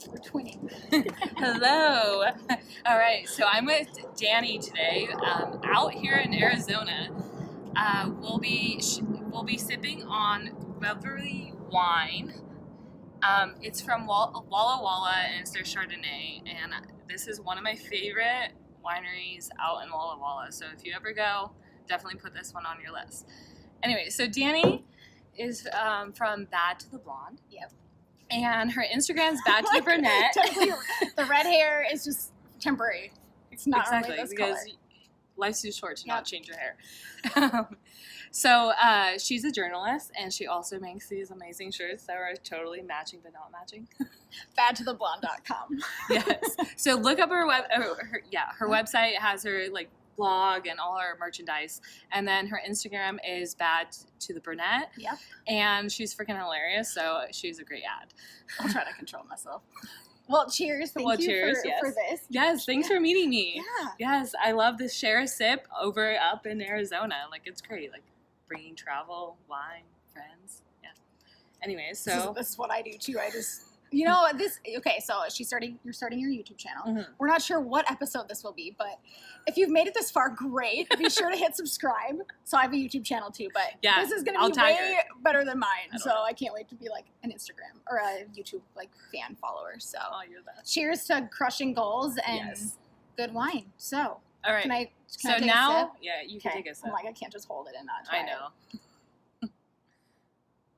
We're twinning. Hello. All right, so I'm with Dani today, out here in Arizona. We'll be sipping on Revelry wine. It's from Walla Walla, and it's their Chardonnay. And this is one of my favorite wineries out in Walla Walla. So if you ever go, definitely put this one on your list. Anyway, so Dani is from Bad to the Blonde. Yep. And her Instagram's Bad to the Brunette. The red hair is just temporary. It's not exactly really this because color. life's too short to not change your hair. So she's a journalist, and she also makes these amazing shirts that are totally matching but not matching. Badtotheblonde.com. Yes. So look up her her website has her blog and all her merchandise, and then her Instagram is Bad to the Brunette. Yep. And she's freaking hilarious, so she's a great ad. I'll try to control myself. Well, cheers. Thank you for this. Yes, thanks for meeting me. Yeah. Yes, I love this share a sip up in Arizona. It's great. Bringing travel, wine, friends. Yeah. Anyway, so this is what I do too. I just okay, so you're starting your YouTube channel. Mm-hmm. We're not sure what episode this will be, but if you've made it this far, great. Be sure to hit subscribe. So I have a YouTube channel too, but this is going to be way better than mine. So I can't wait to be an Instagram or a YouTube fan follower. So you're the best. Cheers to crushing goals and good wine. So all right. Can I so take now, a sip? yeah, you can take a sip. I can't just hold it and not try I know.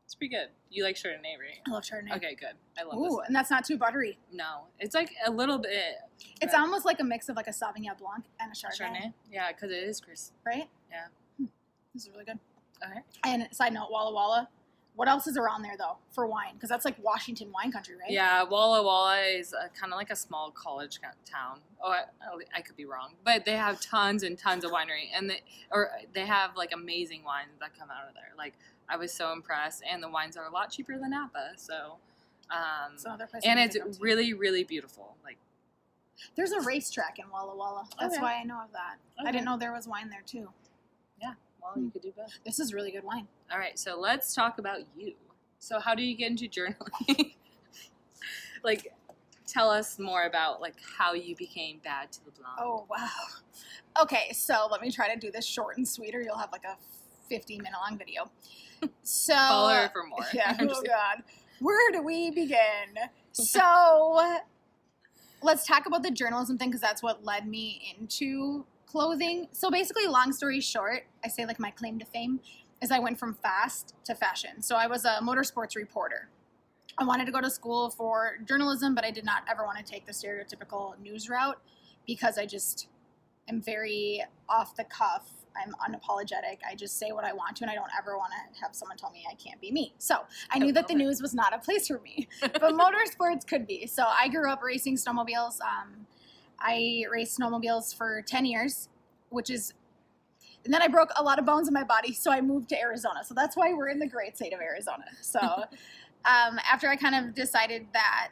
It's pretty good. You like Chardonnay, right? I love Chardonnay. Okay, good. I love Ooh, this. and that's not too buttery. No, it's a little bit. It's almost like a mix of a Sauvignon Blanc and a Chardonnay. Yeah, because it is crisp. Right? Yeah. This is really good. Okay. And side note, Walla Walla. What else is around there though for wine? Because that's Washington wine country, right? Yeah, Walla Walla is kind of like a small college town. Oh, I could be wrong, but they have tons and tons of winery, and they have amazing wines that come out of there. I was so impressed, and the wines are a lot cheaper than Napa. So, and it's really, really beautiful. There's a racetrack in Walla Walla. That's why I know of that. Okay. I didn't know there was wine there too. Yeah, well, you could do both. This is really good wine. All right, so let's talk about you. So how do you get into journaling? Tell us more about how you became Bad to the Blonde. Oh, wow. Okay, so let me try to do this short and sweet, or you'll have a 15-minute long video. So follow her for more. Yeah. Oh God. Where do we begin? So let's talk about the journalism thing, because that's what led me into clothing. So basically, long story short, I say my claim to fame is I went from fast to fashion. So I was a motorsports reporter. I wanted to go to school for journalism, but I did not ever want to take the stereotypical news route, because I just am very off the cuff. I'm unapologetic. I just say what I want to, and I don't ever want to have someone tell me I can't be me. So I knew that the news was not a place for me, but motorsports could be. So I grew up racing snowmobiles. I raced snowmobiles for 10 years, and then I broke a lot of bones in my body, so I moved to Arizona. So that's why we're in the great state of Arizona. So after I kind of decided that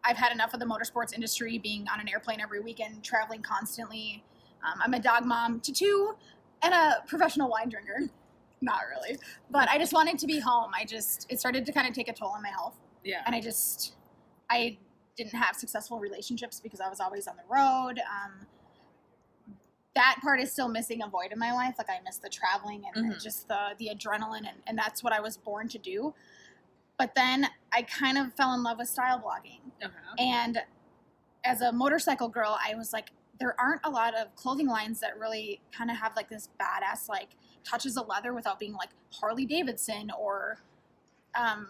I've had enough of the motorsports industry, being on an airplane every weekend, traveling constantly. I'm a dog mom to 2 and a professional wine drinker. Not really. But I just wanted to be home. It started to kind of take a toll on my health. Yeah. And I didn't have successful relationships because I was always on the road. That part is still missing a void in my life. I miss the traveling and just the adrenaline, and that's what I was born to do. But then I kind of fell in love with style blogging. And as a motorcycle girl, I was there aren't a lot of clothing lines that really kind of have this badass touches of leather without being Harley Davidson or I'm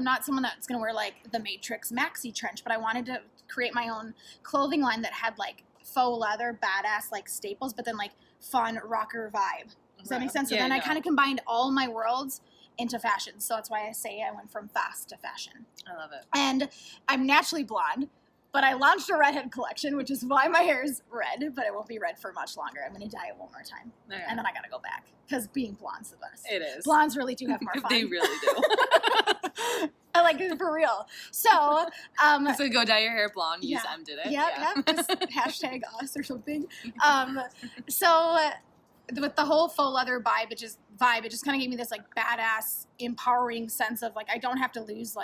not someone that's gonna wear the Matrix maxi trench, but I wanted to create my own clothing line that had faux leather badass staples, but then fun rocker vibe. Does that make sense? So then I kind of combined all my worlds into fashion. So that's why I say I went from fast to fashion. I love it. And I'm naturally blonde, but I launched a redhead collection, which is why my hair is red, but it won't be red for much longer. I'm going to dye it one more time. Okay. And then I got to go back, because being blonde's the best. It is. Blondes really do have more fun. They really do. I like it for real. So go dye your hair blonde, use Dette. Yeah. Just hashtag us or something. So with the whole faux leather vibe, it just kind of gave me this badass, empowering sense of I don't have to lose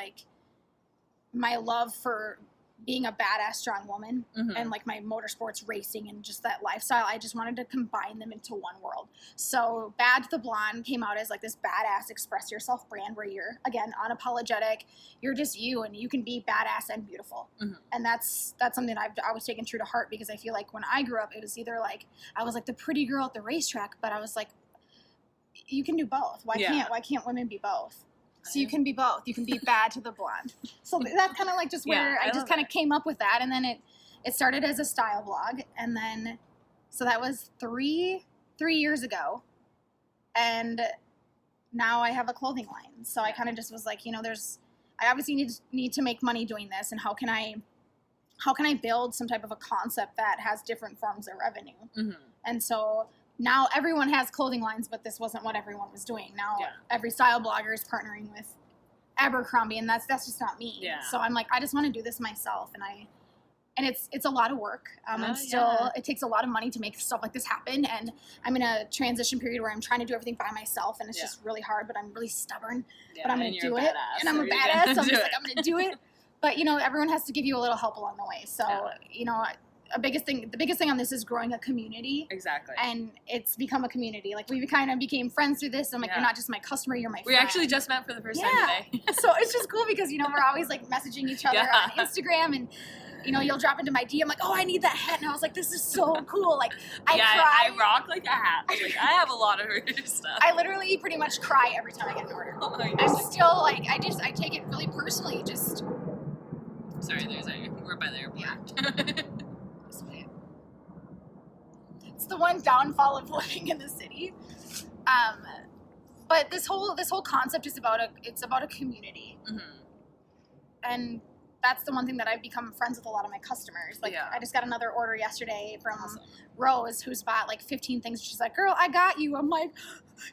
my love for being a badass, strong woman Mhm. and like my motorsports racing and just that lifestyle, I just wanted to combine them into one world. So Bad to the Blonde came out as like this badass express yourself brand where you're, again, unapologetic. You're just you, and you can be badass and beautiful. Mhm. And that's something that I've always taken true to heart, because I feel like when I grew up, it was either like I was like the pretty girl at the racetrack, but I was like, you can do both. Why can't women be both? So you can be both. You can be Bad to the Blonde. So that's kind of like just where I just kind of came up with that. And then it started as a style blog. And then, so that was three years ago. And now I have a clothing line. So I kind of just was like, I obviously need to make money doing this. And how can I build some type of a concept that has different forms of revenue? Mm-hmm. And so now everyone has clothing lines, but this wasn't what everyone was doing. Now every style blogger is partnering with Abercrombie, and that's just not me. Yeah. So I'm like, I just want to do this myself, and it's a lot of work. It takes a lot of money to make stuff like this happen, and I'm in a transition period where I'm trying to do everything by myself, and it's just really hard, but I'm really stubborn. But I'm going to do it, and I'm a badass, so I'm just like, I'm going to do it. But, everyone has to give you a little help along the way. So, the biggest thing on this is growing a community. Exactly. And it's become a community. Like, we kind of became friends through this. I'm like, you're not just my customer, you're my friend. We actually just met for the first time today. So it's just cool because, we're always like messaging each other on Instagram, and you'll drop into my DM like, oh, I need that hat. And I was like, this is so cool. Like, I rock like a hat. Like, I have a lot of her stuff. I literally pretty much cry every time I get an order. Oh, I'm still like, I take it really personally. Just. Sorry, we're by the airport. Yeah. It's the one downfall of living in the city. But this whole concept is about a community. Mm-hmm. And that's the one thing that I've become friends with a lot of my customers. Like, I just got another order yesterday from Rose, who's bought like 15 things. She's like, girl, I got you. I'm like,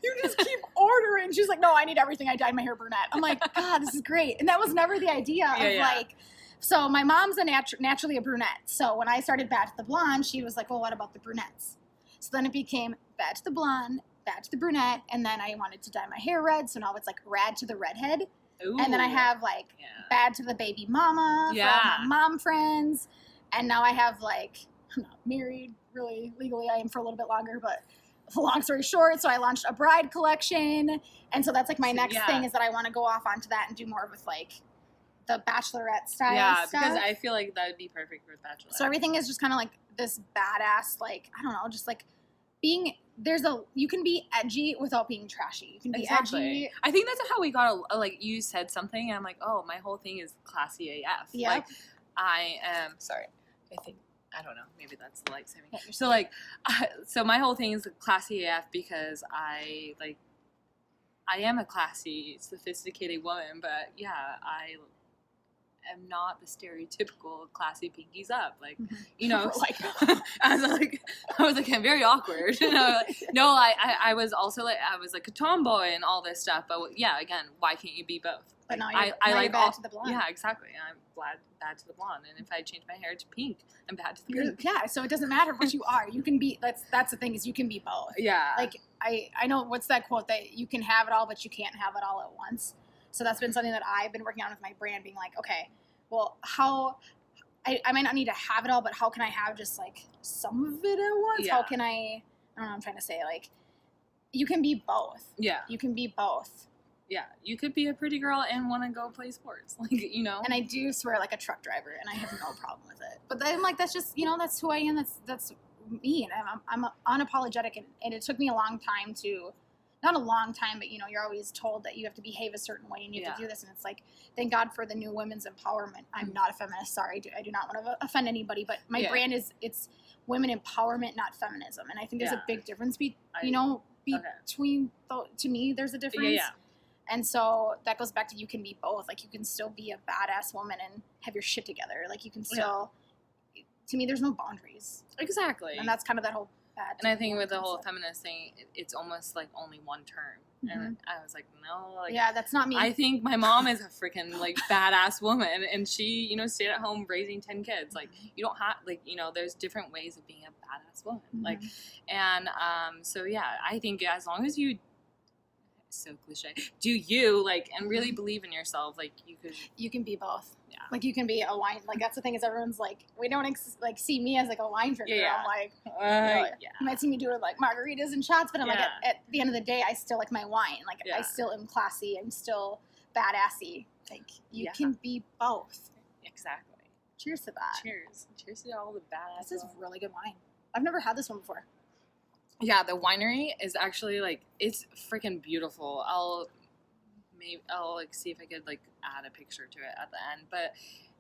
you just keep ordering. She's like, no, I need everything. I dyed my hair brunette. I'm like, God, this is great. And that was never the idea of like, so my mom's naturally a brunette. So when I started Bad to the Blonde, she was like, well, what about the brunettes? So then it became Bad to the Blonde, Bad to the Brunette, and then I wanted to dye my hair red, so now it's like Rad to the Redhead. Ooh. And then I have like Bad to the Baby Mama from my mom friends, and now I have like, I'm not married, really, legally I am for a little bit longer, but long story short, so I launched a bride collection, and so that's like my next thing is that I want to go off onto that and do more with like the bachelorette style stuff. Because I feel like that would be perfect for bachelorette. So everything is just kind of like this badass, like, I don't know, just like being, you can be edgy without being trashy. You can be edgy. I think that's how we got, like, you said something, and I'm like, oh, my whole thing is classy AF. Yep. Like, I am, sorry, I don't know, maybe that's the light saving. Yeah, so, like, so my whole thing is classy AF because I am a classy, sophisticated woman, but I am not the stereotypical classy pinkies up, like, like I was like I'm very awkward. I was also like I was like a tomboy and all this stuff, but again, why can't you be both? But now you're like Bad to the Blonde. Yeah, exactly. I'm bad to the blonde, and if I change my hair to pink, I'm bad to the pink. Yeah, so it doesn't matter what you are. You can be. That's the thing is you can be both. Yeah. Like I know what's that quote that you can have it all, but you can't have it all at once. So that's been something that I've been working on with my brand, being like, okay, well, how I might not need to have it all, but how can I have just like some of it at once? Yeah. How can I don't know what I'm trying to say, like, you can be both. Yeah. You can be both. Yeah. You could be a pretty girl and want to go play sports. Like, And I do swear like a truck driver, and I have no problem with it. But then, like, that's just, that's who I am. That's me. And I'm unapologetic. And it took me a long time to, not a long time, but, you're always told that you have to behave a certain way and you have to do this. And it's like, thank God for the new women's empowerment. I'm not a feminist. Sorry. I do not want to offend anybody, but my brand it's women empowerment, not feminism. And I think there's a big difference between, to me, there's a difference. Yeah. And so that goes back to, you can be both. Like, you can still be a badass woman and have your shit together. Like, you can still, to me, there's no boundaries. Exactly. And that's kind of that whole bad. And I think with the whole feminist thing, it's almost like only one term. Mm-hmm. And I was like, no. Like, yeah, that's not me. I think my mom is a freaking, like, badass woman. And she, stayed at home raising 10 kids. Like, you don't have, like, there's different ways of being a badass woman. Mm-hmm. Like, and so, yeah, I think as long as you so cliche. Do you like and really believe in yourself? Like You can be both. Yeah. Like you can be a wine. Like that's the thing is everyone's like we don't like see me as like a wine drinker. Yeah. I'm like yeah. you might see me doing like margaritas and shots, but I'm like Yeah. at the end of the day I still like my wine. Like Yeah. I still am classy. I'm still badassy. Like you can be both. Exactly. Cheers to that. Cheers. Cheers to all the badass. This is really good wine. I've never had this one before. Yeah, the winery is actually like it's freaking beautiful. I'll like see if I could like add a picture to it at the end, but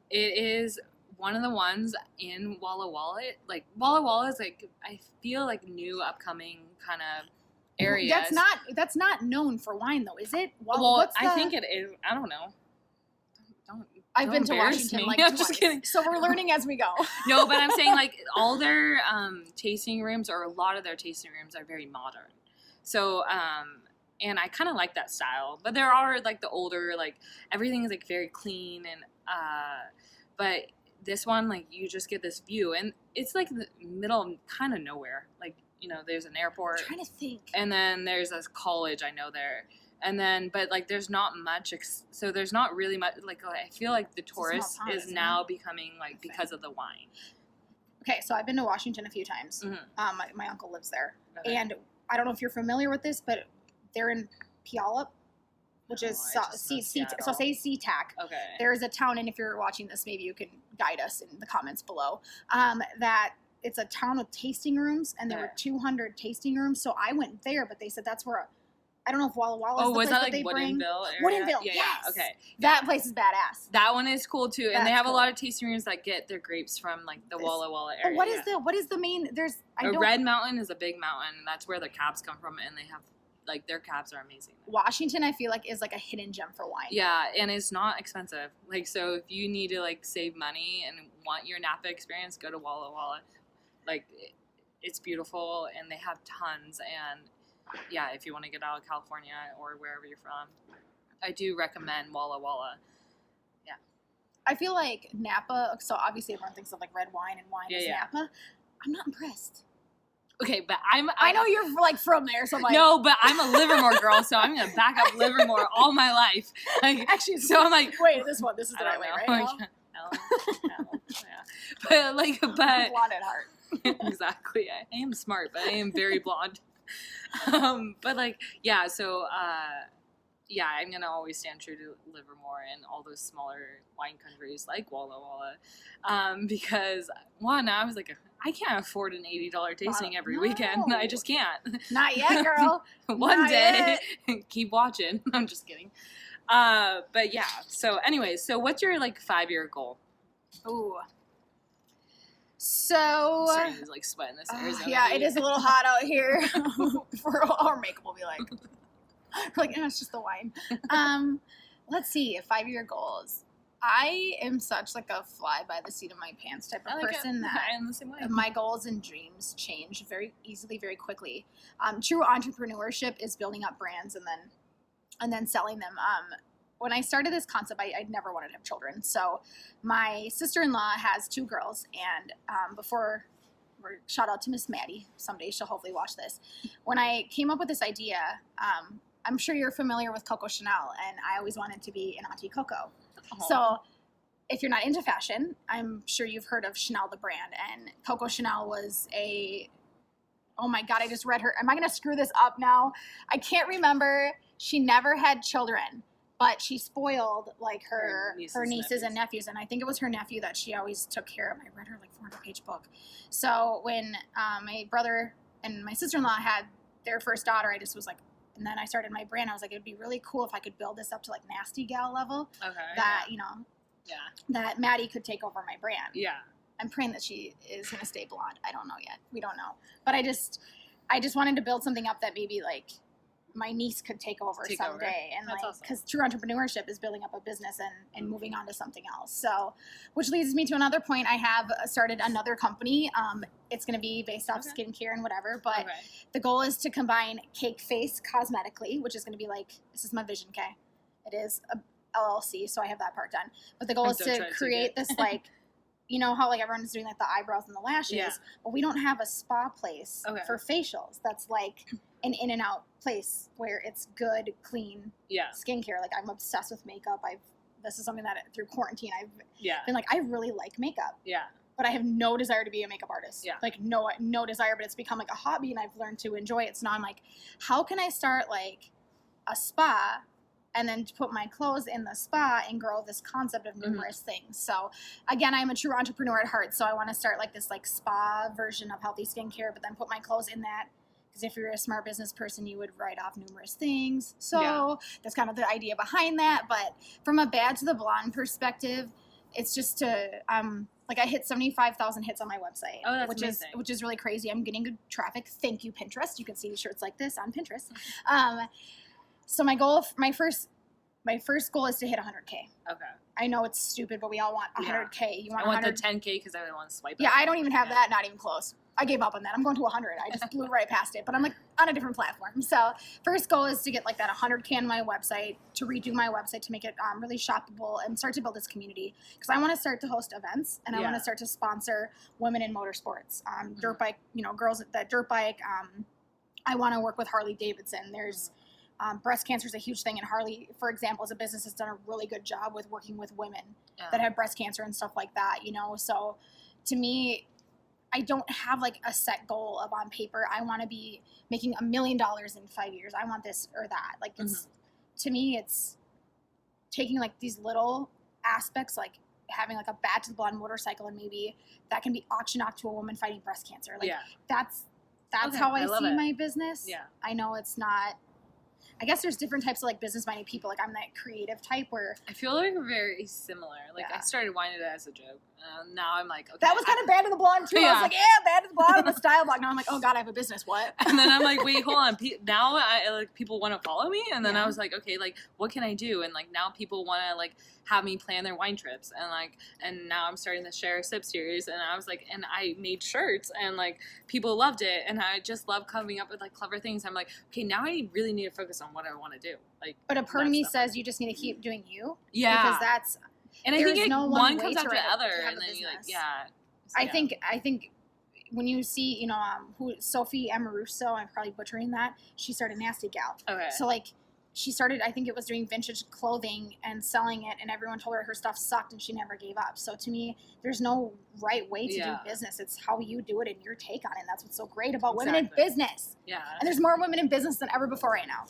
it is one of the ones in Walla Walla. Like Walla Walla is like I feel like new upcoming kind of area. That's not known for wine though, is it? Well, I think it is. I don't know. I've been to embarrass Washington me. like I'm twice. just kidding. So we're learning as we go. No, but I'm saying like all their tasting rooms or a lot of their tasting rooms are very modern. So and I kind of like that style. But there are like the older like everything is like very clean and but this one like you just get this view and it's like the middle of kind of nowhere. Like, you know, there's an airport. I'm trying to think. And then there's this college I know there. And then, but like, there's not much, so there's not really much, like, I feel like the tourist is now becoming, like, because of the wine. Okay, so I've been to Washington a few times. Mm-hmm. My uncle lives there. Okay. And I don't know if you're familiar with this, but they're in Puyallup, which is, so say SeaTac. Okay. There is a town, and if you're watching this, maybe you can guide us in the comments below, that it's a town with tasting rooms, and there were 200 tasting rooms. So I went there, but they said that's where... I don't know if Walla Walla is the place that they bring. Woodinville area? Woodinville, yeah, yes. Yeah, okay. That place is badass. That one is cool too, and That's they have cool. a lot of tasting rooms that get their grapes from like the Walla Walla area. What is the main? There's Red Mountain is a big mountain, and that's where the cabs come from, and they have like their cabs are amazing. Washington, I feel like, is like a hidden gem for wine. Yeah, and it's not expensive. Like, so if you need to like save money and want your Napa experience, go to Walla Walla. Like, it's beautiful, and they have tons. And yeah, if you want to get out of California or wherever you're from, I do recommend Walla Walla. Yeah. I feel like Napa, so obviously everyone thinks of like red wine and wine is Napa. I'm not impressed. Okay, but I know you're like from there, so I'm like... No, but I'm a Livermore girl, so I'm going to back up Livermore all my life. Like, actually, so I'm like... Wait, this is the right way, right? No. Yeah. But... Blonde at heart. Exactly. I am smart, but I am very blonde. But like, yeah, so, yeah, I'm going to always stand true to Livermore and all those smaller wine countries like Walla Walla. Because, one, I was like, I can't afford an $80 tasting every weekend. I just can't. Not yet, girl. One day. Keep watching. I'm just kidding. But yeah, so anyways, so what's your like 5-year goal? Ooh. So starting to like sweat in this Arizona. Yeah, it is a little hot out here. For our makeup will be like, we're like, it's just the wine. Let's see, 5-year goals. I am such like a fly by the seat of my pants type of person that I'm the same way. My goals and dreams change very easily, very quickly. True entrepreneurship is building up brands and then selling them. When I started this concept, I never wanted to have children. So my sister-in-law has 2 girls, and shout out to Miss Maddie. Someday she'll hopefully watch this. When I came up with this idea, I'm sure you're familiar with Coco Chanel, and I always wanted to be an Auntie Coco. So if you're not into fashion, I'm sure you've heard of Chanel the brand, and Coco Chanel was oh my God, I just read her. Am I going to screw this up now? I can't remember. She never had children, but she spoiled like her nieces and nephews. And I think it was her nephew that she always took care of. I read her like 400-page book. So when my brother and my sister-in-law had their first daughter, I just was like, and then I started my brand. I was like, it'd be really cool if I could build this up to like nasty gal level. Okay. That, you know, that Maddie could take over my brand. Yeah. I'm praying that she is going to stay blonde. I don't know yet. We don't know. But I just wanted to build something up that maybe like my niece could take over someday. And that's like, because true entrepreneurship is building up a business and moving on to something else. So, which leads me to another point. I have started another company. It's going to be based off skincare and whatever, but the goal is to combine Cake Face cosmetically, which is going to be like, this is my vision, okay? It is a LLC, so I have that part done. But the goal is to create this like, you know how like everyone's doing like the eyebrows and the lashes? Yeah. Well, we don't have a spa place for facials that's like an in and out place where it's good, clean Yeah. skincare. Like, I'm obsessed with makeup. This is something that through quarantine I've Yeah. been like, I really like makeup, Yeah. but I have no desire to be a makeup artist. Yeah. Like, no desire, but it's become like a hobby, and I've learned to enjoy it. So now I'm like, how can I start like a spa and then put my clothes in the spa and grow this concept of numerous things? So again, I'm a true entrepreneur at heart. So I want to start like this like spa version of healthy skincare, but then put my clothes in that. Because if you're a smart business person, you would write off numerous things. So that's kind of the idea behind that. But from a bad to the blonde perspective, it's just to like I hit 75,000 hits on my website, Oh, that's amazing. which is really crazy. I'm getting good traffic. Thank you, Pinterest. You can see shirts like this on Pinterest. So my first goal is to hit 100K. Okay. I know it's stupid, but we all want 100K. You want I want 100? the 10K because I want to swipe. Yeah, up. I don't even have that. Not even close. I gave up on that. I'm going to 100. I just blew right past it. But I'm like on a different platform. So first goal is to get like that 100K on my website, to redo my website, to make it really shoppable and start to build this community. Because I want to start to host events, and I want to start to sponsor women in motorsports, dirt bike, girls that dirt bike. I want to work with Harley Davidson. There's breast cancer is a huge thing, and Harley, for example, as a business, has done a really good job with working with women that have breast cancer and stuff like that. So to me, I don't have like a set goal of on paper, I want to be making $1 million in 5 years. I want this or that. Like it's, to me, it's taking like these little aspects, like having like a bad to the blonde motorcycle, and maybe that can be auctioned off to a woman fighting breast cancer. Like that's Okay, how I love see it. my business. Yeah. I know it's not, I guess there's different types of like business-minded people. Like I'm that creative type where I feel like we're very similar. Like I started Wineadette as a joke. Now I'm like, okay. that was kind of bad to the blonde too. I was like, bad to the blonde. I'm a style blog. Now I'm like, oh God, I have a business. What? And then I'm like, wait, hold on. Now people want to follow me, and then I was like, okay, like what can I do? And like now people want to like have me plan their wine trips, and now I'm starting the Share a Sip series, and I was like, and I made shirts, and like people loved it, and I just love coming up with like clever things. I'm like, okay, now I really need to focus on what I want to do. Like, but a part of me says you just need to keep doing you. Yeah, because that's. And I think one comes way after to the other, have and a then you like, business. So, I think when you see, who Sophie Amoruso, I'm probably butchering that. She started Nasty Gal. Okay. So like, she started, I think it was doing vintage clothing and selling it, and everyone told her stuff sucked, and she never gave up. So to me, there's no right way to do business. It's how you do it and your take on it. And that's what's so great about women in business. Yeah. And there's more women in business than ever before right now.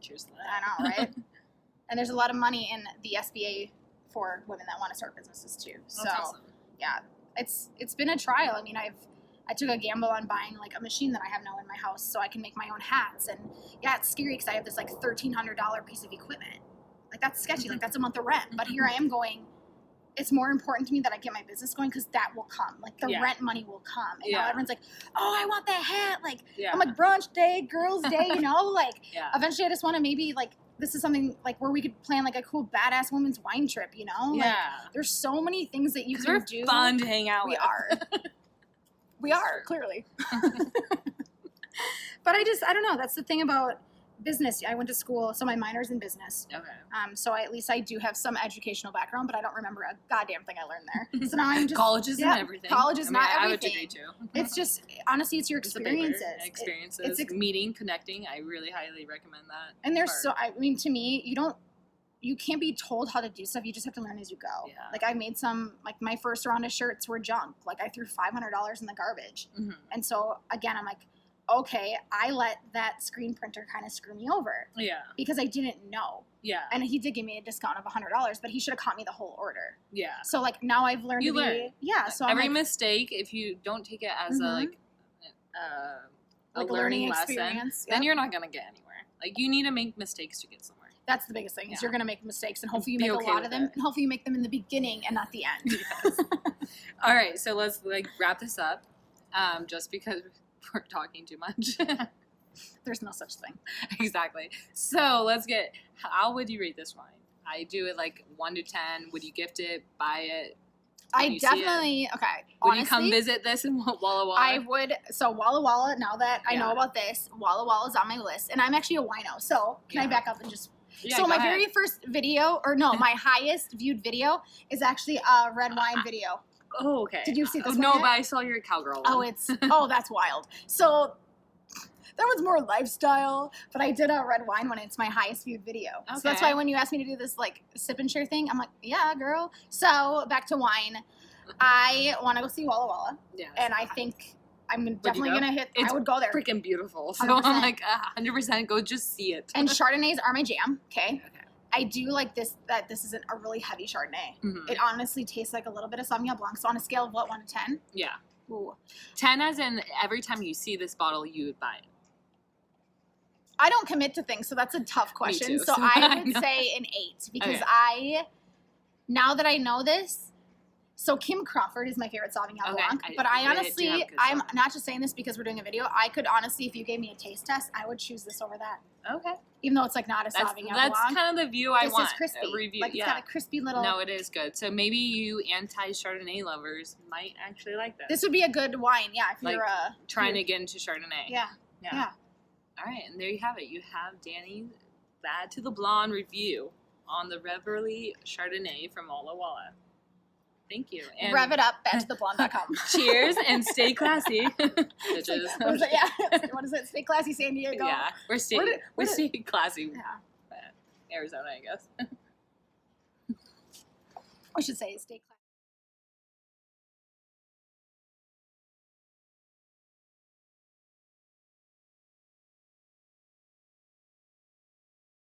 Cheers to that. I know, right? And there's a lot of money in the SBA for women that want to start businesses too. So That's awesome. yeah, it's been a trial. I mean, I took a gamble on buying like a machine that I have now in my house so I can make my own hats. And yeah, it's scary because I have this like $1,300 piece of equipment. Like that's sketchy. Like that's a month of rent. But here I am going, it's more important to me that I get my business going because that will come. Like the rent money will come. And now everyone's like, oh, I want that hat. Like I'm like brunch day, girls day, like eventually I just want to maybe like, this is something like where we could plan like a cool badass women's wine trip, Like, there's so many things that you can do. Fun to hang out with. We are, clearly. But I don't know. That's the thing about business. I went to school, so my minor's in business. Okay. So at least I do have some educational background, but I don't remember a goddamn thing I learned there. So now I'm just colleges and everything. College is not everything. I have a degree too. It's just honestly, it's your experiences. It's meeting, connecting. I really highly recommend that. And there's to me, you can't be told how to do stuff. You just have to learn as you go. Yeah. Like I made like my first round of shirts were junk. Like I threw $500 in the garbage. Mm-hmm. And so again, I'm like, okay, I let that screen printer kind of screw me over. Yeah. Because I didn't know. Yeah. And he did give me a discount of $100, but he should have caught me the whole order. Yeah. So like now I've learned yeah. So every mistake, if you don't take it as a learning experience, then you're not gonna get anywhere. Like you need to make mistakes to get somewhere. That's the biggest thing is you're going to make mistakes, and hopefully you make a lot of them, and hopefully you make them in the beginning and not the end. Yes. All right, so let's wrap this up. Just because we're talking too much. There's no such thing. Exactly. So how would you rate this wine? I do it like 1 to 10. Would you gift it, buy it? I definitely, okay. Would honestly, you come visit this in Walla Walla? I would. So Walla Walla, now that I know about this, Walla Walla is on my list. And I'm actually a wino. So can I back up and just... Yeah, so my ahead. very first video, or no, my highest viewed video is actually a red wine video. Oh, okay. Did you see this one No, yet? but I saw your cowgirl one. That's wild. So That one's more lifestyle. But I did a red wine one. It's my highest viewed video. So that's Okay. why when you asked me to do this like sip and share thing, I'm like, yeah, girl. So back to wine. I want to go see Walla Walla. Yeah. And I think I'm definitely go? going to hit, It's I would go there. freaking beautiful. So 100%. I'm like, 100% go just see it. And Chardonnays are my jam, okay? Okay. I do like this, that this isn't a really heavy Chardonnay. Mhm. It honestly tastes like a little bit of Sauvignon Blanc. So on a scale of what, 1 to 10? Yeah. Ooh. 10 as in every time you see this bottle, you would buy it. I don't commit to things, so that's a tough question. too, So so I I would know. say an 8 because Okay. now that I know this, so Kim Crawford is my favorite Sauvignon Okay, Blanc. I But I really do honestly, have good I'm Sauvignon. not just saying this because we're doing a video. I could honestly, if you gave me a taste test, I would choose this over that. Okay. Even though it's like not a That's Sauvignon that's Blanc. kind of the view I This want. is crispy. A review. Like it's yeah. got a crispy little. No, it is good. So maybe you anti-Chardonnay lovers might actually like this. This would be a good wine, yeah. If Like, you're Trying to get into Chardonnay. Yeah. Yeah. All right, and there you have it. You have Dani's Bad to the Blonde review on the Revelry Chardonnay from Walla Walla. Thank you. And Rev it up, badtotheblonde.com. cheers and stay classy. It's like, Bitches. what is it? Yeah. What is it? Stay classy, San Diego. Yeah, we're staying Where did- classy. Yeah. Arizona, I guess. We should say stay classy.